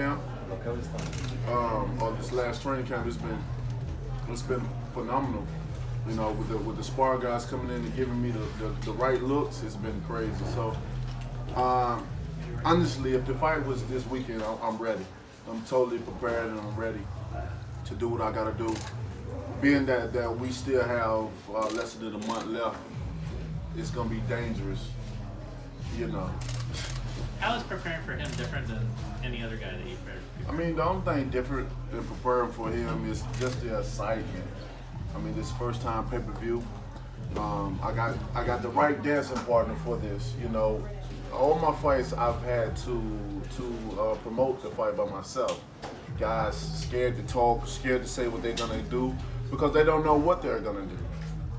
camp, or this last training camp, it's been phenomenal. You know, with the spar guys coming in and giving me the right looks, it's been crazy. So, honestly, if the fight was this weekend, I'm ready. I'm totally prepared and I'm ready to do what I gotta do. Being that we still have less than a month left, it's gonna be dangerous, you know. How is preparing for him different than any other guy that you've prepared? I mean, the only thing different than preparing for him is just the excitement. I mean, this first time pay-per-view. I got the right dancing partner for this, you know. All my fights I've had to promote the fight by myself. Guys scared to talk, scared to say what they're gonna do because they don't know what they're gonna do.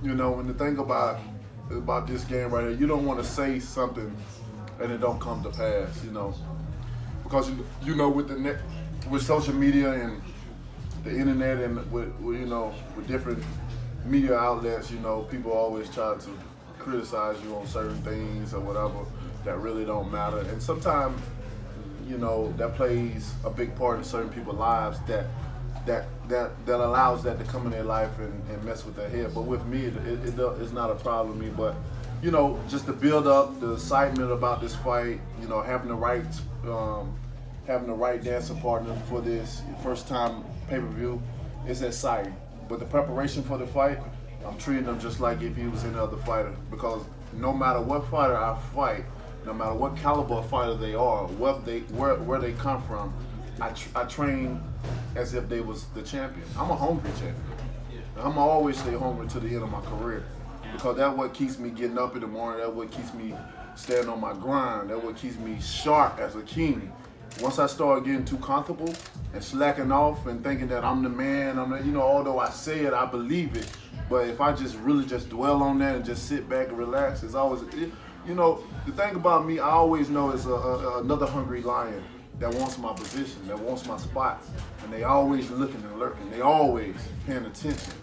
You know, and the thing about this game right here, you don't want to say something and it don't come to pass, you know, because you know with social media and the internet and with different media outlets, you know, people always try to criticize you on certain things or whatever that really don't matter, and sometimes, you know, that plays a big part in certain people's lives that allows that to come in their life and mess with their head. But with me, it's not a problem with me. But, you know, just the build up, the excitement about this fight, you know, having the right dancing partner for this first time pay-per-view is exciting. But the preparation for the fight, I'm treating them just like if he was any other fighter, because no matter what fighter I fight, no matter what caliber of fighter they are, where they come from, I train as if they was the champion. I'm a hungry champion. I'm always stay hungry to the end of my career, because that's what keeps me getting up in the morning. That's what keeps me staying on my grind. That's what keeps me sharp as a king. Once I start getting too comfortable and slacking off and thinking that I'm the man, although I say it, I believe it. But if I just really just dwell on that and just sit back and relax, it's always, you know, the thing about me, I always know is another hungry lion that wants my position, that wants my spot. And they always looking and lurking. They always paying attention.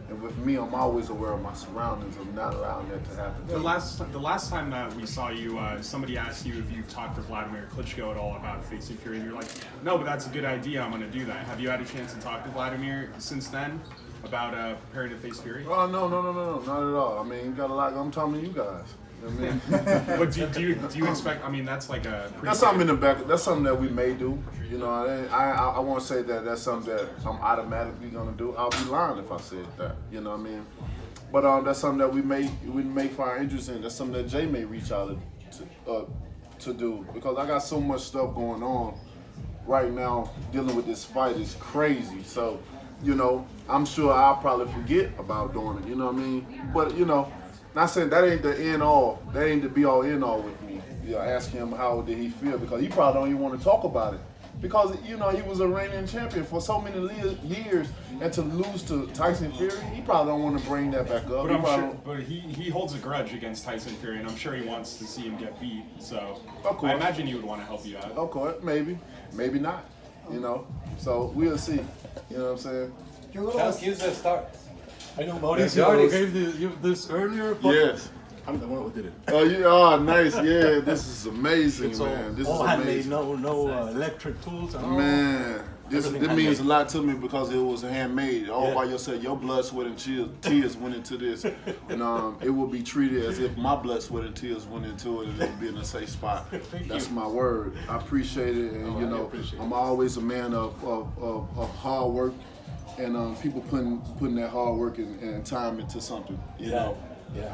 And with me, I'm always aware of my surroundings. I'm not allowing that to happen. The last time that we saw you, somebody asked you if you've talked to Vladimir Klitschko at all about facing Fury, and you're like, no, but that's a good idea. I'm going to do that. Have you had a chance to talk to Vladimir since then about preparing to face Fury? Oh, no, not at all. I mean, you got a lot. I'm talking to you guys. You know what I mean? But do you expect? I mean, that's like a. That's something in the back. That's something that we may do. You know, I won't say that that's something that I'm automatically gonna do. I'll be lying if I said that. You know what I mean? But that's something that we may find interesting. That's something that Jay may reach out to do, because I got so much stuff going on right now. Dealing with this fight is crazy. So, you know, I'm sure I'll probably forget about doing it. You know what I mean? But you know. Not saying that ain't the end all, that ain't the be all end all with me. You know, ask him how did he feel, because he probably don't even want to talk about it. Because, you know, he was a reigning champion for so many years, and to lose to Tyson Fury, he probably don't want to bring that back up. But he holds a grudge against Tyson Fury, and I'm sure he wants to see him get beat. So I imagine he would want to help you out. Of course, maybe not. You know, so we'll see. You know what I'm saying? Just use the start. I know Mauricio gave you this earlier, but yes. I'm the one who did it. Oh, you are nice. Yeah, this is amazing, It's man. This all is handmade, amazing. no electric tools. And all. Man, this Everything means handmade. a lot to me, because it was handmade all Yeah. by yourself. Your blood, sweat, and tears went into this, and it will be treated as if my blood, sweat, and tears went into it, and it would be in a safe spot. That's my word. I appreciate it, and you know, I'm always a man of hard work, and people putting that hard work and time into something. You know,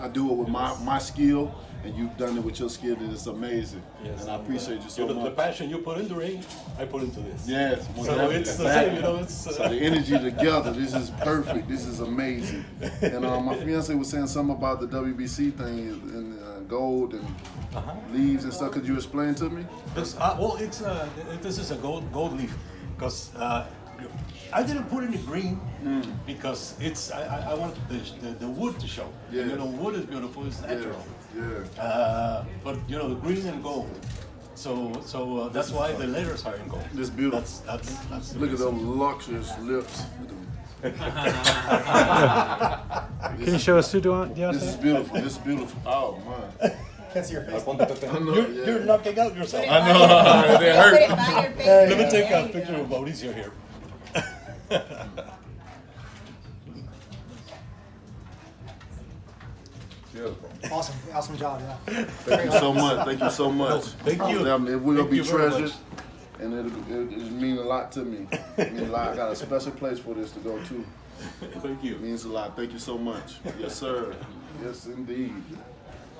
I do it with my skill, and you've done it with your skill, and it's amazing. Yes, and I appreciate you so much. The passion you put in the ring, I put into this. Yes, So it's the same, you know. It's so the energy together. This is perfect. This is amazing. And my fiance was saying something about the WBC thing and gold and leaves and stuff. Could you explain to me? This, this is a gold leaf, because I didn't put any green because I wanted the wood to show. Yeah. You know, wood is beautiful. It's natural. Yeah. But you know, green and gold. So that's why the letters are in gold. This beautiful. That's the Look at reason. those luxurious lips. Can you show us too, Deontay? This is beautiful. This is beautiful. Oh man. Can't see your face. You're knocking out yourself. I know. They hurt. Put it by your face. Let me take There a you picture go. of Mauricio here. Beautiful. Awesome job, yeah. Thank you so much. Thank you so much. Thank you. We're gonna Thank be you very treasured, much. and it means a lot to me. It means a lot. I got a special place for this to go to. Thank you. It means a lot. Thank you so much. Yes, sir. Yes, indeed.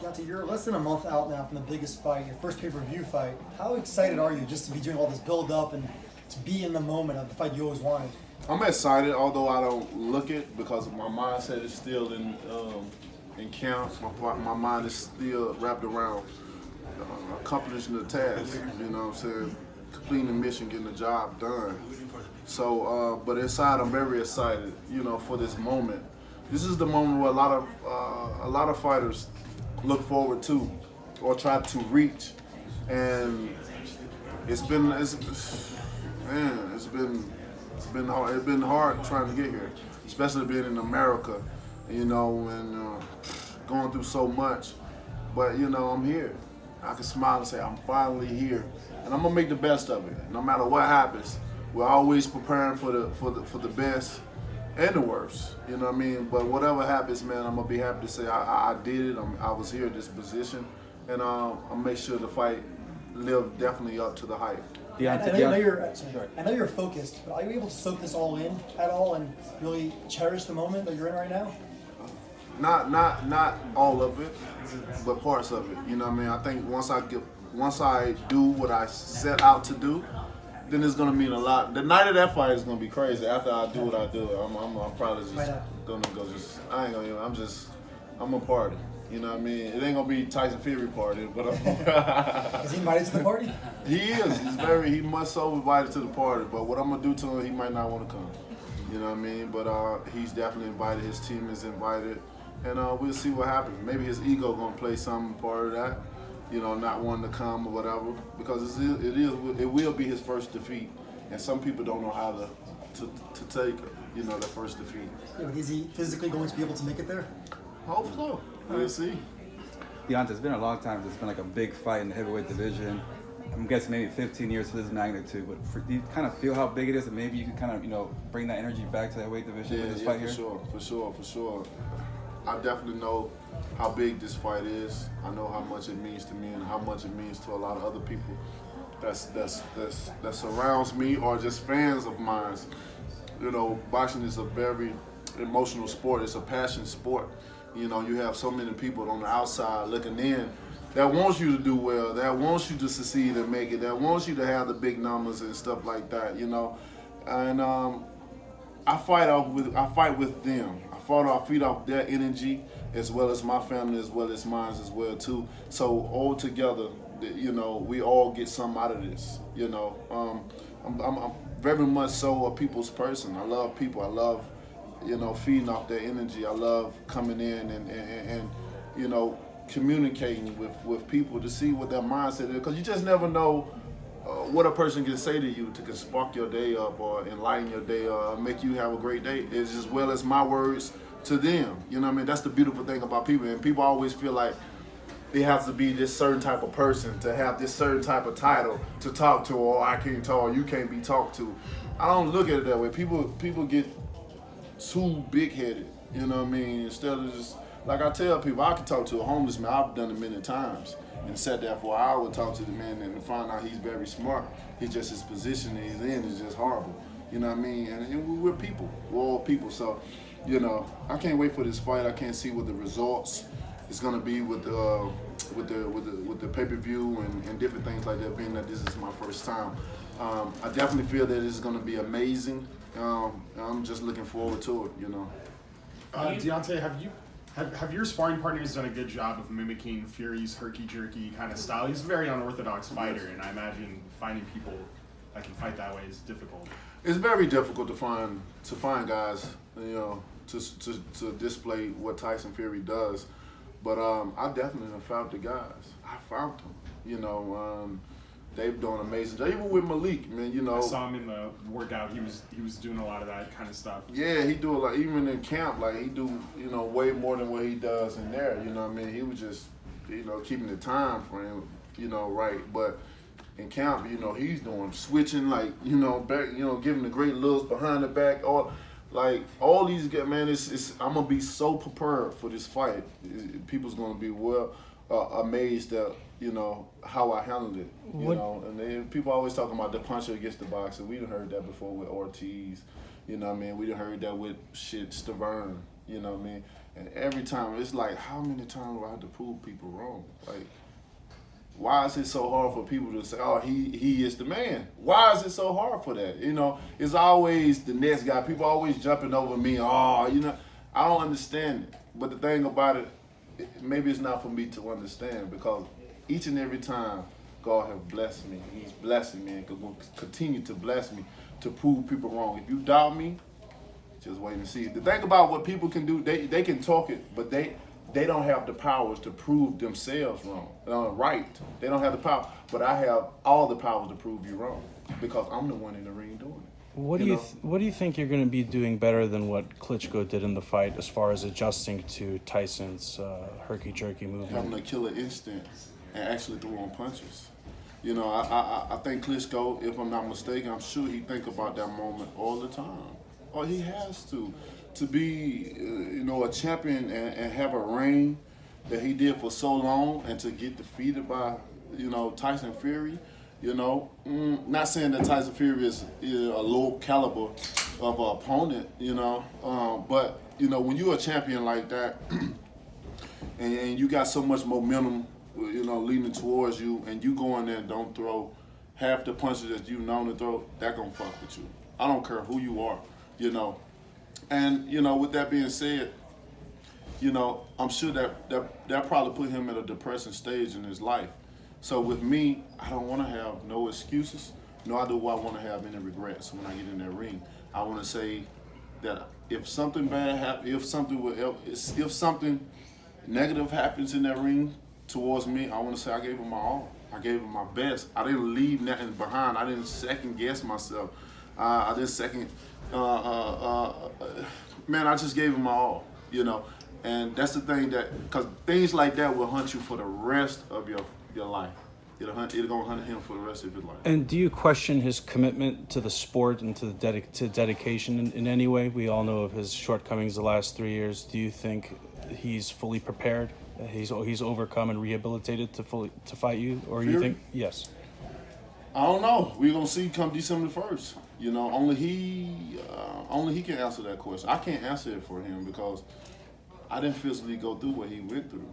Deontay, you're less than a month out now from the biggest fight, your first pay-per-view fight. How excited are you just to be doing all this build-up and to be in the moment of the fight you always wanted? I'm excited, although I don't look it because my mindset is still in camp. My mind is still wrapped around accomplishing the task. You know what I'm saying? Completing the mission, getting the job done. So, but inside, I'm very excited. You know, for this moment. This is the moment where a lot of fighters look forward to or try to reach, and it's been hard trying to get here, especially being in America, you know, and going through so much. But you know, I'm here. I can smile and say I'm finally here, and I'm gonna make the best of it. No matter what happens, we're always preparing for the best and the worst. You know what I mean? But whatever happens, man, I'm gonna be happy to say I did it. I was here at this position, and I'll make sure the fight lived definitely up to the hype. I know you're focused, but are you able to soak this all in at all and really cherish the moment that you're in right now? Not all of it, but parts of it. You know what I mean? I think once I do what I set out to do, then it's gonna mean a lot. The night of that fight is gonna be crazy. After I do what I do, I'm probably just gonna go. I ain't gonna. I'm gonna party. You know what I mean? It ain't gonna be Tyson Fury party, but Is he invited to the party? he is. He must so invited to the party. But what I'm gonna do to him, he might not want to come. You know what I mean? But he's definitely invited. His team is invited, and we'll see what happens. Maybe his ego gonna play some part of that. You know, not wanting to come or whatever, because it will be his first defeat, and some people don't know how to take, you know, the first defeat. Yeah, but is he physically going to be able to make it there? Hope so. We'll see. Deontay, it's been a long time. It's been like a big fight in the heavyweight division. I'm guessing maybe 15 years to this magnitude, but do you kind of feel how big it is, and maybe you can kind of, you know, bring that energy back to that weight division with this fight here? For sure. I definitely know how big this fight is. I know how much it means to me and how much it means to a lot of other people that surrounds me or just fans of mine. You know, boxing is a very emotional sport. It's a passion sport. You know, you have so many people on the outside looking in that wants you to do well, that wants you to succeed and make it, that wants you to have the big numbers and stuff like that, you know. And I fight with them. I feed off their energy as well as my family, as well as mine as well too. So all together, you know, we all get something out of this. You know, I'm very much so a people's person. I love people. I love, you know, feeding off their energy. I love coming in and you know, communicating with people to see what their mindset is, because you just never know what a person can say to you to spark your day up or enlighten your day or make you have a great day, is as well as my words to them. You know what I mean? That's the beautiful thing about people. And people always feel like they have to be this certain type of person to have this certain type of title to talk to, or I can't talk, or you can't be talked to. I don't look at it that way. People get too big-headed, you know what I mean? Instead of just, like I tell people, I can talk to a homeless man. I've done it many times and sat there for an hour, talk to the man and find out he's very smart. He's just, his position he's in is just horrible. You know what I mean? And we're people. We're all people. So, you know, I can't wait for this fight. I can't see what the results is going to be with the pay-per-view and different things like that, being that this is my first time. I definitely feel that it's going to be amazing. I'm just looking forward to it, you know. Deontay, have your sparring partners done a good job of mimicking Fury's herky-jerky kind of style? He's a very unorthodox fighter, and I imagine finding people that can fight that way is difficult. It's very difficult to find guys, you know, to display what Tyson Fury does. But I definitely have found the guys. I found them, you know. They've done amazing job. Even with Malik, man, you know. I saw him in the workout. He was doing a lot of that kind of stuff. Yeah, he do a lot. Even in camp, like he do, you know, way more than what he does in there. You know what I mean? He was just keeping the time frame, right. But in camp, he's doing switching, like, back, giving the great looks behind the back, all these guys, man. I'm gonna be so prepared for this fight. People's gonna be amazed at how I handled it. And people always talking about the puncher against the boxer. We done heard that before with Ortiz. We done heard that with Stavern. And every time it's like, how many times do I have to prove people wrong? Like, why is it so hard for people to say, oh, he is the man? Why is it so hard for that? It's always the next guy. People always jumping over me. I don't understand it. But the thing about it, maybe it's not for me to understand, because each and every time God has blessed me, He's blessing me and will continue to bless me to prove people wrong. If you doubt me, just wait and see. The thing about what people can do, they can talk it, but they don't have the powers to prove themselves wrong, right. They don't have the power, but I have all the powers to prove you wrong, because I'm the one in the ring doing it. What do you think you're going to be doing better than what Klitschko did in the fight, as far as adjusting to Tyson's herky-jerky movement? Having a killer instinct and actually throwing punches. I think Klitschko, if I'm not mistaken, I'm sure he think about that moment all the time. Or he has to be, a champion and have a reign that he did for so long, and to get defeated by, Tyson Fury. Not saying that Tyson Fury is a low caliber of an opponent, but when you're a champion like that, and you got so much momentum, leaning towards you, and you go in there and don't throw half the punches that you known to throw, that gonna fuck with you. I don't care who you are, And with that being said, I'm sure that probably put him at a depressing stage in his life. So with me, I don't want to have no excuses, nor do I want to have any regrets when I get in that ring. I want to say that if something bad happens, if something negative happens in that ring towards me, I want to say I gave him my all. I gave him my best. I didn't leave nothing behind. I didn't second guess myself. I didn't second. Man, I just gave him my all. And that's the thing, because things like that will hunt you for the rest of your life. It'll gonna hunt him for the rest of his life. And do you question his commitment to the sport and to the dedication in any way? We all know of his shortcomings the last 3 years. Do you think he's fully prepared? He's overcome and rehabilitated to fight you, or Fury? You think yes? I don't know. We're gonna see come December 1st. Only he can answer that question. I can't answer it for him, because I didn't physically go through what he went through.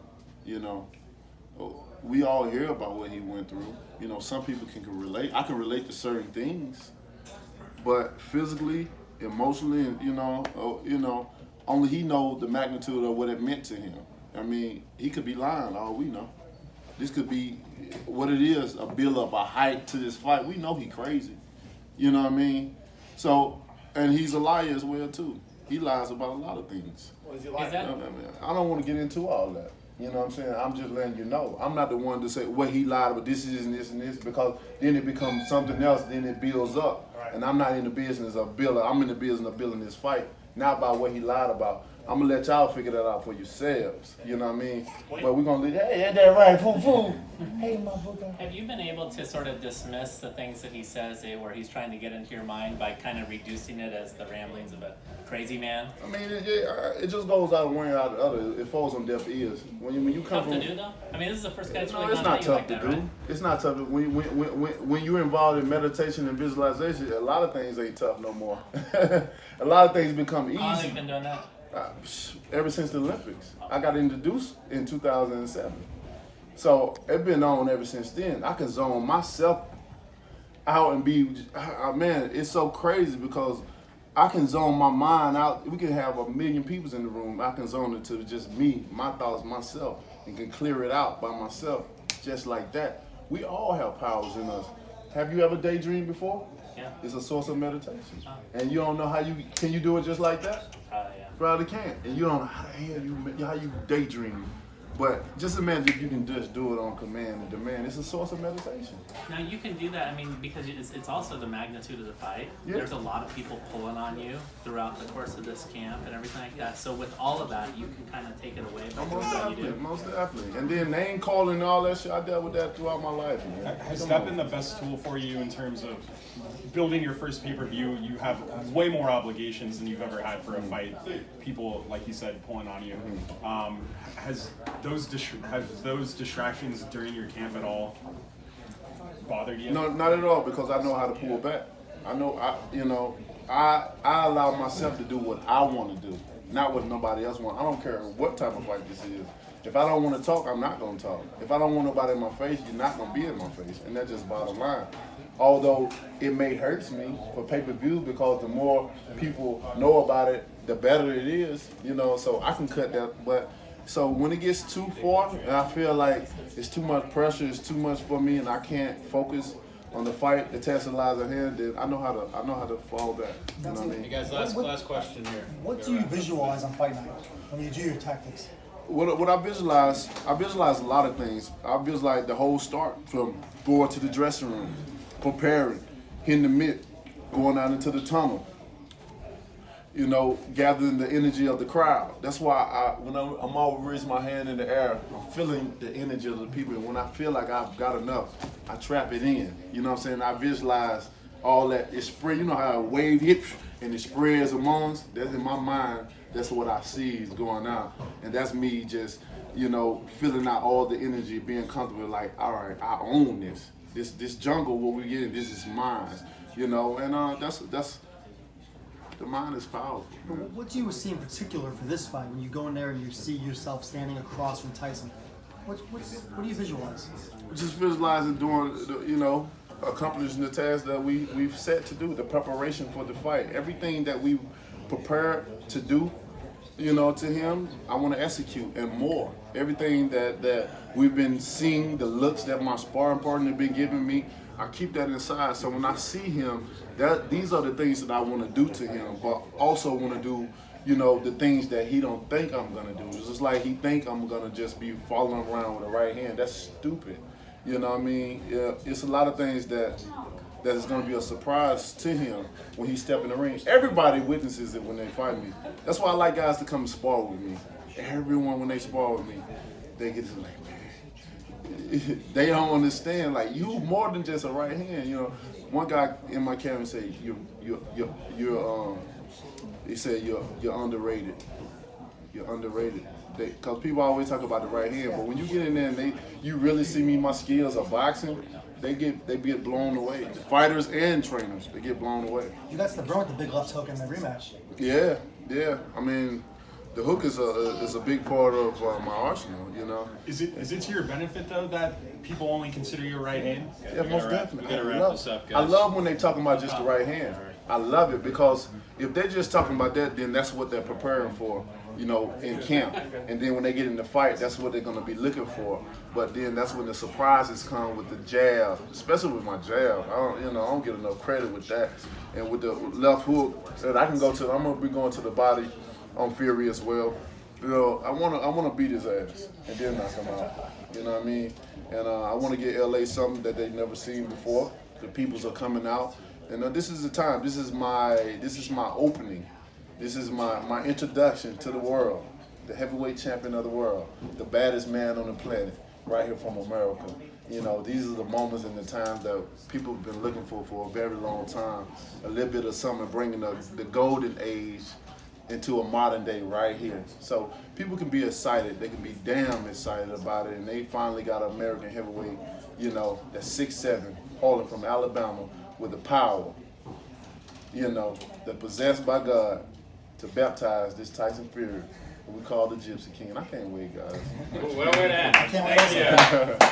We all hear about what he went through. Some people can relate. I can relate to certain things, but physically, emotionally, and only he knows the magnitude of what it meant to him. I mean, he could be lying. All we know. This could be what it is, a build-up, a hype to this fight. We know he crazy. You know what I mean? So, and he's a liar as well, too. He lies about a lot of things. What is he like? I don't want to get into all that. You know what I'm saying? I'm just letting you know. I'm not the one to say what he lied about, this is and this and this, because then it becomes something else, then it builds up. Right. And I'm not in the business of building. I'm in the business of building this fight, not about what he lied about. I'm going to let y'all figure that out for yourselves. You know what I mean? But we're going to leave, hey, ain't that right? Foo. Hey, my book. Have you been able to sort of dismiss the things that he says, where he's trying to get into your mind, by kind of reducing it as the ramblings of a crazy man? I mean, it just goes out one out of the other. It falls on deaf ears. When you come tough to do, though? I mean, this is the first guy that's really it's gone not at you tough like to that, do. right? It's not tough. When you're involved in meditation and visualization, a lot of things ain't tough no more. A lot of things become easy. How long have you been doing that? Ever since the Olympics. I got introduced in 2007. So it's been on ever since then. I can zone myself out and be, man, it's so crazy, because I can zone my mind out. We can have 1 million people in the room. I can zone it to just me, my thoughts, myself, and can clear it out by myself, just like that. We all have powers in us. Have you ever daydreamed before? Yeah. It's a source of meditation. And you don't know can you do it just like that? Yeah. Probably can't. And you don't know how the hell how you daydream. But just imagine if you can just do it on command and demand. It's a source of meditation. Now you can do that. I mean, because it's also the magnitude of the fight. Yeah. There's a lot of people pulling on you throughout the course of this camp and everything like that. So with all of that, you can kind of take it away by doing what you do. Most definitely. And then name calling and all that shit, I dealt with that throughout my life. Man. Has that been the best tool for you in terms of building your first pay-per-view? You have way more obligations than you've ever had for a fight. People, like you said, pulling on you. Has those distractions during your camp at all bothered you? No, not at all, because I know how to pull back. I allow myself to do what I want to do, not what nobody else wants. I don't care what type of fight this is. If I don't want to talk, I'm not going to talk. If I don't want nobody in my face, you're not going to be in my face. And that's just bottom line. Although it may hurt me for pay-per-view, because the more people know about it, the better it is, so I can cut that. But so when it gets too far and I feel like it's too much pressure, it's too much for me, and I can't focus on the fight, the test lies ahead, then I know how to fall back. You know what I mean? Hey guys, last question here. What do you visualize on fight night when you do your tactics? What I visualize a lot of things. I visualize the whole start from going to the dressing room, preparing, hitting the mitt, going out into the tunnel, gathering the energy of the crowd. That's why when I'm always raising my hand in the air, I'm feeling the energy of the people. And when I feel like I've got enough, I trap it in. You know what I'm saying? I visualize all that. It spread. You know how a wave hits and it spreads amongst? That's in my mind. That's what I see is going out. And that's me just, filling out all the energy, being comfortable, like, all right, I own this. This jungle, what we get in, this is mine. And that's the mind is powerful. Man. What do you see in particular for this fight when you go in there and you see yourself standing across from Tyson? What do you visualize? Just visualizing doing, accomplishing the task that we've set to do, the preparation for the fight. Everything that we prepared to do, to him, I want to execute and more. Everything that we've been seeing, the looks that my sparring partner been giving me, I keep that inside. So when I see him, these are the things that I want to do to him, but also want to do, the things that he don't think I'm gonna do. It's just like he think I'm gonna just be following around with a right hand. That's stupid. You know what I mean? It's a lot of things that is gonna be a surprise to him when he step in the ring. Everybody witnesses it when they fight me. That's why I like guys to come spar with me. Everyone, when they spar with me, they get to like, man, they don't understand. Like, you more than just a right hand. One guy in my cabin said, he said you're underrated. You're underrated. Because people always talk about the right hand, but when you get in there and you really see me, my skills of boxing, they get blown away. The fighters and trainers, they get blown away. You got the bro with the big left hook in the rematch. Yeah. I mean, the hook is a big part of my arsenal. Is it to your benefit though that people only consider your right hand? Yeah, most definitely. We gotta wrap this up, guys. I love when they talking about just the right hand. I love it, because if they're just talking about that, then that's what they're preparing for, in camp. And then when they get in the fight, that's what they're gonna be looking for. But then that's when the surprises come with the jab, especially with my jab. I don't get enough credit with that. And with the left hook, that I'm gonna be going to the body on Fury as well. I wanna beat his ass and then knock him out. You know what I mean? And I wanna get LA something that they've never seen before. The peoples are coming out. And this is the time. This is my opening. This is my introduction to the world. The heavyweight champion of the world. The baddest man on the planet. Right here from America. These are the moments and the times that people have been looking for a very long time. A little bit of something bringing the golden age into a modern day right here. So people can be excited. They can be damn excited about it. And they finally got an American heavyweight, that's 6'7", hauling from Alabama with the power, that possessed by God to baptize this Tyson Fury, who we call the Gypsy King. And I can't wait, guys. What a way to end. I can't wait. Thank you.